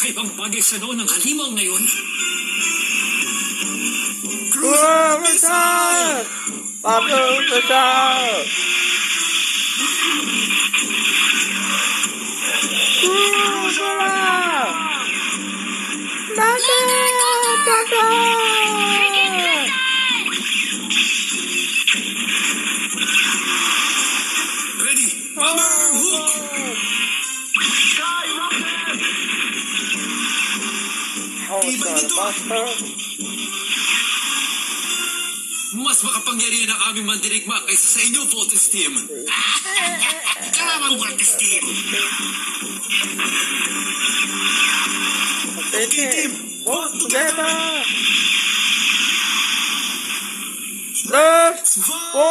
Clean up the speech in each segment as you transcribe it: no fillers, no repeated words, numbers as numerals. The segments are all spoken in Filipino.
kakaibang bagay sa noon ng halimaw na yun. Cruise missile! Pablo missile! Cruise missile! Ready! Bomber hook! Mas makapangyarihan ang aming mandirigma kaysa sa inyo, Voltes Team. Kalamang Voltes Team. Okay, team! Work together! Let's go!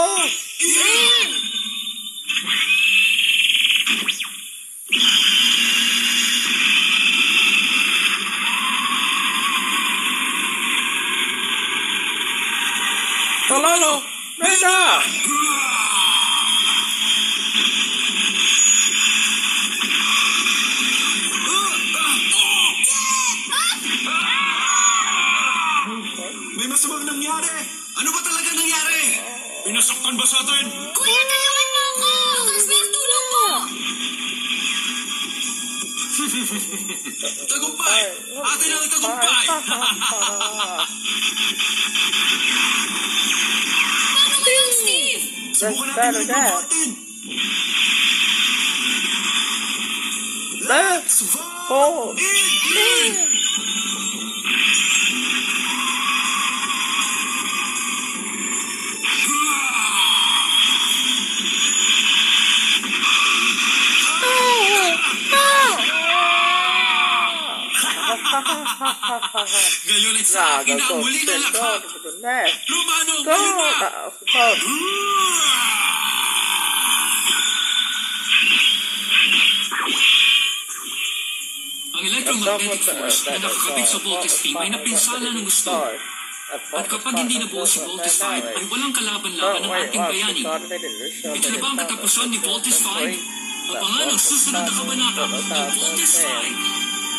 Talalo! Mena! May masamang nangyari! Ano ba talaga nangyari? Pinasaktan ba sa atin? Kuya, tulungan mo ako! Lukas, tulong po! Tagumpay! Atin ang tagumpay! Paano ngayon, Steve? Subukan natin yung pag-atin! Let's go! In! Ngayon ay sa akin na ang muli na lakas! Lumano ang kalima! Ang electromagnetic force na nakakabig sa Voltes Team ay napinsala ng gusto. At kapag hindi nabuo si Voltes 5, ay walang kalaban-laban ng ating bayani. Ito na ba ang katapusan ni Voltes 5? Abangan ang susunod na kabanata ng Voltes 5.